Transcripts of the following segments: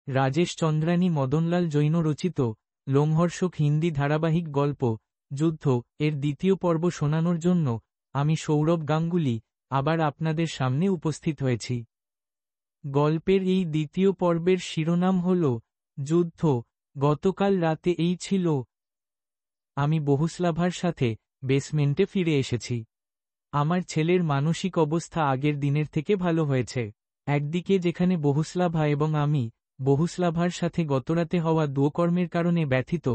রাজেশ চন্দ্রানী মদনলাল জৈন রচিত লোমহর্ষক হিন্দি ধারাবাহিক গল্প যুদ্ধ এর দ্বিতীয় পর্ব শোনানোর জন্য আমি সৌরভ গাঙ্গুলি আবার আপনাদের সামনে উপস্থিত হয়েছি। গল্পের এই দ্বিতীয় পর্বের শিরোনাম হল যুদ্ধ। গতকাল রাতে এই ছিল। আমি বহুস্লাভার সাথে বেসমেন্টে ফিরে এসেছি। আমার ছেলের মানসিক অবস্থা আগের দিনের থেকে ভালো হয়েছে। একদিকে যেখানে বহুস্লাভা এবং আমি বহুস্লাভার সাথে গতরাতে হওয়া দুঃকর্মের কারণে ব্যথিত,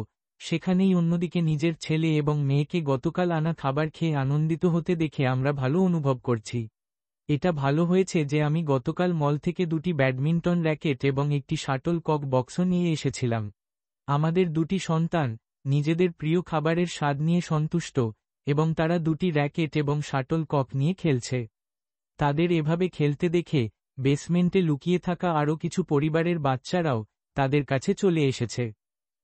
সেখানেই অন্যদিকে নিজের ছেলে এবং মেয়েকে গতকাল আনা খাবার খেয়ে আনন্দিত হতে দেখে আমরা ভালো অনুভব করছি। এটা ভালো হয়েছে যে আমি গতকাল মল থেকে দুটি ব্যাডমিন্টন র্যাকেট এবং একটি শাটল কক বক্স নিয়ে এসেছিলাম। আমাদের দুটি সন্তান নিজেদের প্রিয় খাবারের স্বাদ নিয়ে সন্তুষ্ট এবং তারা দুটি র্যাকেট এবং শাটল কক নিয়ে খেলছে। তাদের এভাবে খেলতে দেখে বেসমেন্টে লুকিয়ে থাকা আরও কিছু পরিবারের বাচ্চারাও তাদের কাছে চলে এসেছে।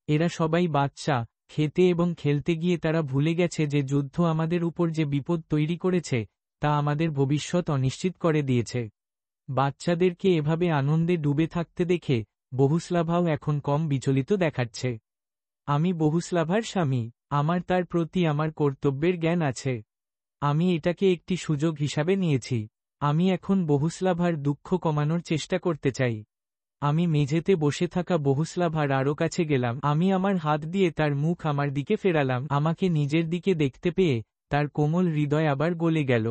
এরা সবাই বাচ্চা, খেতে এবং খেলতে গিয়ে তারা ভুলে গেছে যে যুদ্ধ আমাদের উপর যে বিপদ তৈরি করেছে তা আমাদের ভবিষ্যৎ অনিশ্চিত করে দিয়েছে। বাচ্চাদেরকে এভাবে আনন্দে ডুবে থাকতে দেখে বহুস্লাভাও এখন কম বিচলিত দেখাচ্ছে। আমি বহুস্লাভার স্বামী, আমার তার প্রতি আমার কর্তব্যের জ্ঞান আছে। আমি এটাকে একটি সুযোগ হিসাবে নিয়েছি। আমি এখন বহুস্লাভার দুঃখ কমানোর চেষ্টা করতে চাই। আমি মেঝেতে বসে থাকা বহুস্লাভার আরও কাছে গেলাম। আমি আমার হাত দিয়ে তার মুখ আমার দিকে ফেরালাম। আমাকে নিজের দিকে দেখতে পেয়ে তার কোমল হৃদয় আবার গলে গেল।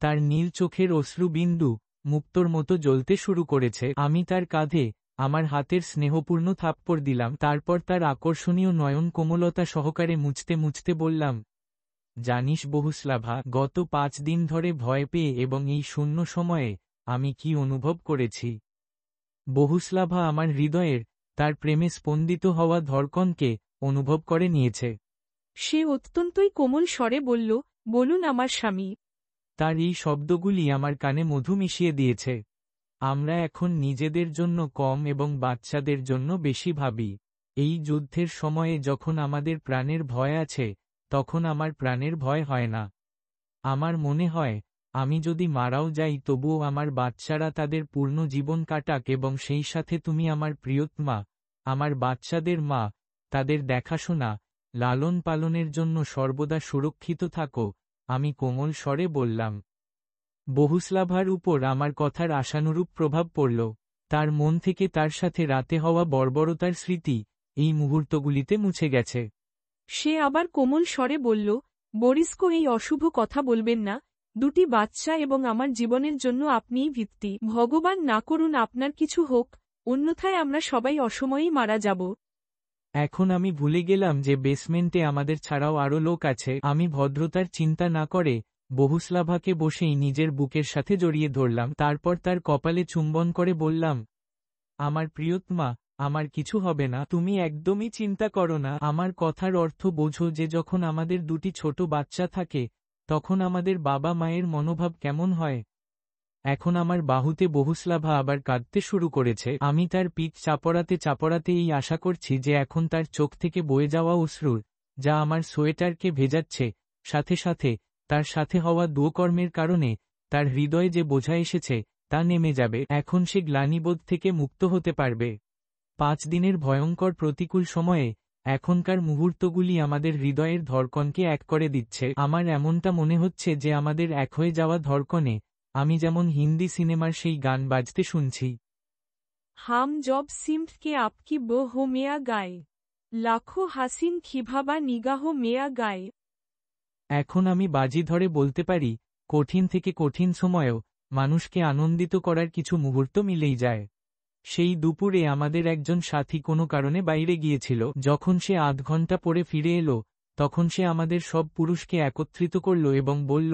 তার নীল চোখের অশ্রুবিন্দু মুক্তোর মতো জ্বলতে শুরু করেছে। আমি তার কাঁধে আমার হাতের স্নেহপূর্ণ থাপ্পড় দিলাম। তারপর তার আকর্ষণীয় নয়ন কোমলতা সহকারে মুছতে মুছতে বললাম, জানিস বহুস্লাভা, গত 5 দিন ধরে ভয় পেয়ে এবং এই শূন্য সময়ে আমি কি অনুভব করেছি। বহুস্লাভা আমার হৃদয়ের তার প্রেমে স্পন্দিত হওয়া ধড়কনকে অনুভব করে নিয়েছে। সে অত্যন্তই কোমল স্বরে বলল, বলুন আমার স্বামী। তার এই শব্দগুলি আমার কানে মধু মিশিয়ে দিয়েছে। আমরা এখন নিজেদের জন্য কম এবং বাচ্চাদের জন্য বেশি ভাবি। এই যুদ্ধের সময়ে যখন আমাদের প্রাণের ভয় আছে, তখন আমার প্রাণের ভয় হয় না। আমার মনে হয় আমি যদি মারাও যাই তবুও আমার বাচ্চারা তাদের পূর্ণ জীবন কাটাক এবং সেই সাথে তুমি আমার প্রিয়তমা, আমার বাচ্চাদের মা, তাদের দেখাশোনা, লালন পালনের জন্য সর্বদা সুরক্ষিত থাকো। আমি কোমল স্বরে বললাম। বহুস্লাভার উপর আমার কথার আশানুরূপ প্রভাব পড়ল। তার মন থেকে তার সাথে রাতে হওয়া বর্বরতার স্মৃতি এই মুহূর্তগুলিতে মুছে গেছে। সে আবার কোমল স্বরে বলল, বরিস্কো, এই অশুভ কথা বলবেন না। দুটি বাচ্চা এবং আমার জীবনের জন্য আপনিই ভিত্তি। ভগবান না করুন আপনার কিছু হোক, অন্যথায় আমরা সবাই অসময়েই মারা যাব। এখন আমি ভুলে গেলাম যে বেসমেন্টে আমাদের ছাড়াও আরও লোক আছে। আমি ভদ্রতার চিন্তা না করে বহুস্লাভাকে বসেই নিজের বুকের সাথে জড়িয়ে ধরলাম। তারপর তার কপালে চুম্বন করে বললাম, আমার প্রিয়তমা, আমার কিছু হবে না, তুমি একদমই চিন্তা করো না। আমার কথার অর্থ বোঝো যে যখন আমাদের দুটি ছোট বাচ্চা থাকে তখন আমাদের বাবা মায়ের মনোভাব কেমন হয়। এখন আমার বাহুতে বহুস্লাভা আবার কাঁদতে শুরু করেছে। আমি তার পিঠ চাপড়াতে চাপড়াতে এই আশা করছি যে এখন তার চোখ থেকে বয়ে যাওয়া অশ্রুর, যা আমার সোয়েটারকে ভেজাচ্ছে, সাথে সাথে তার সাথে হওয়া দুঃকর্মের কারণে তার হৃদয়ে যে বোঝা এসেছে তা নেমে যাবে। এখন সে গ্লানিবোধ থেকে মুক্ত হতে পারবে। 5 দিনের ভয়ঙ্কর প্রতিকূল সময়ে এখনকার মুহূর্তগুলি আমাদের হৃদয়ের ধড়কনকে এক করে দিচ্ছে। আমার এমনটা মনে হচ্ছে যে আমাদের এক হয়ে যাওয়া ধড়কনে আমি যেমন হিন্দি সিনেমার সেই গান বাজতে শুনছি। হাম জব সিমথ কে আপকি বো হো মেয়া গায়ে, লাখো হাসিন খিভাবা নিগাহ মেয়া গায়ে। এখন আমি বাজি ধরে বলতে পারি, কঠিন থেকে কঠিন সময়েও মানুষকে আনন্দিত করার কিছু মুহূর্ত মিলেই যায়। সেই দুপুরে আমাদের একজন সাথী কোনো কারণে বাইরে গিয়েছিল। যখন সে আধ ঘন্টা পরে ফিরে এলো, তখন সে আমাদের সব পুরুষকে একত্রিত করল এবং বলল,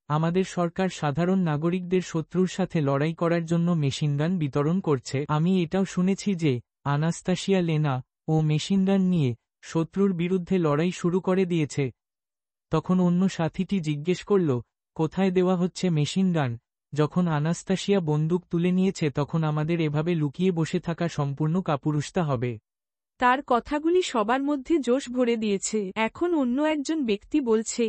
আমাদের সরকার সাধারণ নাগরিকদের শত্রুর সাথে লড়াই করার জন্য মেশিনগান বিতরণ করছে। আমি এটাও শুনেছি যে আনাস্তাসিয়া লেনা ও মেশিনগান নিয়ে শত্রুর বিরুদ্ধে লড়াই শুরু করে দিয়েছে। তখন অন্য সাথীটি জিজ্ঞেস করল, কোথায় দেওয়া হচ্ছে মেশিনগান। যখন আনাস্তাসিয়া বন্দুক তুলে নিয়েছে তখন আমাদের এভাবে লুকিয়ে বসে থাকা সম্পূর্ণ কাপুরুষতা হবে। তার কথাগুলি সবার মধ্যে জোশ ভরে দিয়েছে। এখন অন্য একজন ব্যক্তি বলছে,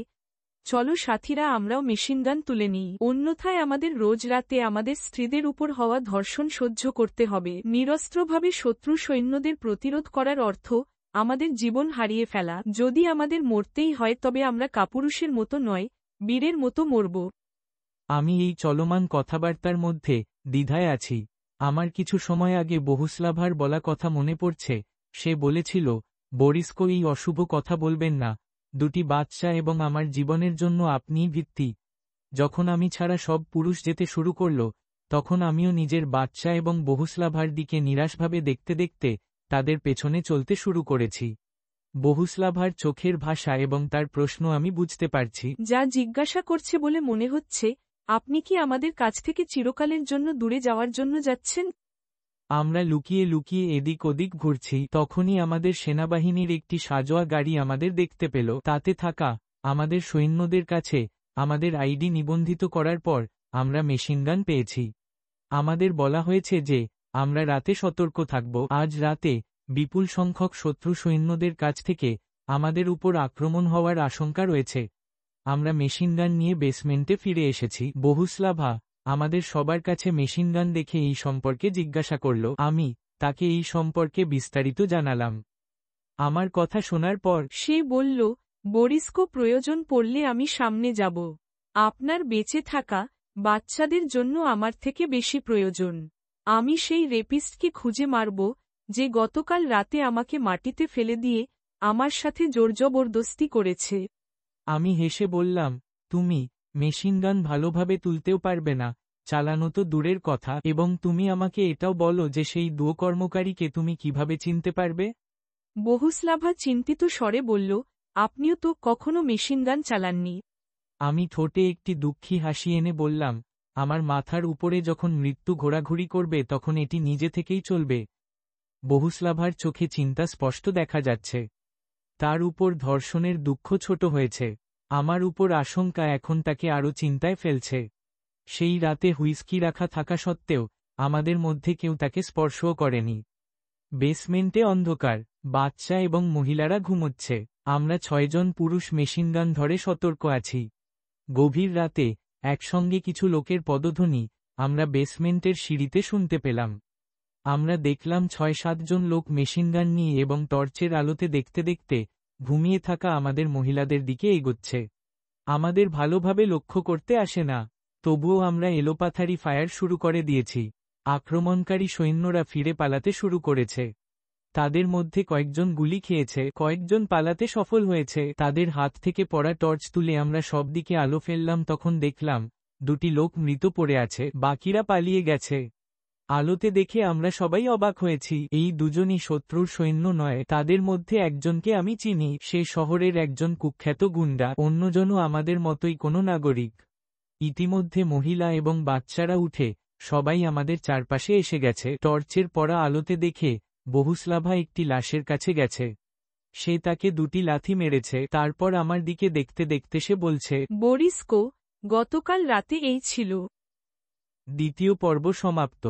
চলো সাথীরা আমরাও মেশিনগান তুলে নিই, অন্যথায় আমাদের রোজ রাতে আমাদের স্ত্রীদের উপর হওয়া ধর্ষণ সহ্য করতে হবে। নিরস্ত্রভাবে শত্রু সৈন্যদের প্রতিরোধ করার অর্থ আমাদের জীবন হারিয়ে ফেলা। যদি আমাদের মরতেই হয় তবে আমরা কাপুরুষের মতো নয়, বীরের মতো মরব। আমি এই চলমান কথাবার্তার মধ্যে দ্বিধায় আছি। আমার কিছু সময় আগে বহুস্লাভার বলা কথা মনে পড়ছে। সে বলেছিল, বরিস্কো এই অশুভ কথা বলবেন না, দুটি বাচ্চা এবং আমার জীবনের জন্য আপনিই ভিত্তি। যখন আমি ছাড়া সব পুরুষ যেতে শুরু করল, তখন আমিও নিজের বাচ্চা এবং বহুস্লাভার দিকে নিরাশভাবে দেখতে দেখতে তাদের পেছনে চলতে শুরু করেছি। বহুস্লাভার চোখের ভাষা এবং তার প্রশ্ন আমি বুঝতে পারছি। যা জিজ্ঞাসা করছে বলে মনে হচ্ছে, আপনি কি আমাদের কাছ থেকে চিরকালের জন্য দূরে যাওয়ার জন্য যাচ্ছেন? আমরা লুকিয়ে লুকিয়ে এদিক ওদিক ঘুরছি, তখনই আমাদের সেনাবাহিনীর একটি সাজোয়া গাড়ি আমাদের দেখতে পেল। তাতে থাকা আমাদের সৈন্যদের কাছে আমাদের আইডি নিবন্ধিত করার পর আমরা মেশিনগান পেয়েছি। আমাদের বলা হয়েছে যে আমরা রাতে সতর্ক থাকব। আজ রাতে বিপুল সংখ্যক শত্রু সৈন্যদের কাছ থেকে আমাদের উপর আক্রমণ হওয়ার আশঙ্কা রয়েছে। আমরা মেশিনগান নিয়ে বেসমেন্টে ফিরে এসেছি। বহুস্লাভা আমাদের সবার কাছে মেশিনগান দেখে এই সম্পর্কে জিজ্ঞাসা করল। আমি তাকে এই সম্পর্কে বিস্তারিত জানালাম। আমার কথা শোনার পর সে বলল, বরিস্কো, প্রয়োজন পড়লে আমি সামনে যাব। আপনার বেঁচে থাকা বাচ্চাদের জন্য আমার থেকে বেশি প্রয়োজন। আমি সেই রেপিস্টকে খুঁজে মারব, যে গতকাল রাতে আমাকে মাটিতে ফেলে দিয়ে আমার সাথে জোরজবরদস্তি করেছে। আমি হেসে বললাম, তুমি মেশিনগান ভালোভাবে তুলতেও পারবে না, চালানো তো দূরের কথা, এবং তুমি আমাকে এটাও বলো যে সেই কর্মকারীকে তুমি কিভাবে চিনতে পারবে? বহুস্লাভা চিন্তিত স্বরে বলল, আপনিও তো কখনো মেশিনগান চালাননি। আমি ঠোঁটে একটি দুঃখী হাসি এনে বললাম, আমার মাথার উপরে যখন মৃত্যু ঘোরাঘুরি করবে তখন এটি নিজে থেকেই চলবে। বহুস্লাভার চোখে চিন্তা স্পষ্ট দেখা যাচ্ছে। তার উপর ধর্ষণের দুঃখ ছোট হয়েছে, আমার উপর আশঙ্কা এখন তাকে আরও চিন্তায় ফেলছে। সেই রাতে হুইস্কি রাখা থাকা সত্ত্বেও আমাদের মধ্যে কেউ তাকে স্পর্শও করেনি। বেসমেন্টে অন্ধকার, বাচ্চা এবং মহিলারা ঘুমোচ্ছে। আমরা 6 জন পুরুষ মেশিনগান ধরে সতর্ক আছি। গভীর রাতে একসঙ্গে কিছু লোকের পদধ্বনি আমরা বেসমেন্টের সিঁড়িতে শুনতে পেলাম। আমরা দেখলাম 6-7 জন লোক মেশিনগান নিয়ে এবং টর্চের আলোতে দেখতে দেখতে ঘুমিয়ে থাকা আমাদের মহিলাদের দিকে এগোচ্ছে। আমাদের ভালোভাবে লক্ষ্য করতে আসে না, তবুও আমরা এলোপাথারি ফায়ার শুরু করে দিয়েছি। আক্রমণকারী সৈন্যরা ফিরে পালাতে শুরু করেছে। তাদের মধ্যে কয়েকজন গুলি খেয়েছে, কয়েকজন পালাতে সফল হয়েছে। তাদের হাত থেকে পড়া টর্চ তুলে আমরা সব দিকে আলো ফেললাম, তখন দেখলাম 2টি লোক মৃত পড়ে আছে, বাকিরা পালিয়ে গেছে। আলোতে দেখে আমরা সবাই অবাক হয়েছি। এই দুজনই শত্রুর সৈন্য নয়, তাদের মধ্যে একজনকে আমি চিনি, সে শহরের একজন কুখ্যাত গুন্ডা, অন্যজনও আমাদের মতোই কোনো নাগরিক। ইতিমধ্যে মহিলা এবং বাচ্চারা উঠে সবাই আমাদের চারপাশে এসে গেছে। টর্চের পড়া আলোতে দেখে বহুস্লাভা একটি লাশের কাছে গেছে। সে তাকে 2টি লাথি মেরেছে। তারপর আমার দিকে দেখতে দেখতে সে বলছে, বরিস্কো, গতকাল রাতে এই ছিল। দ্বিতীয় পর্ব সমাপ্ত।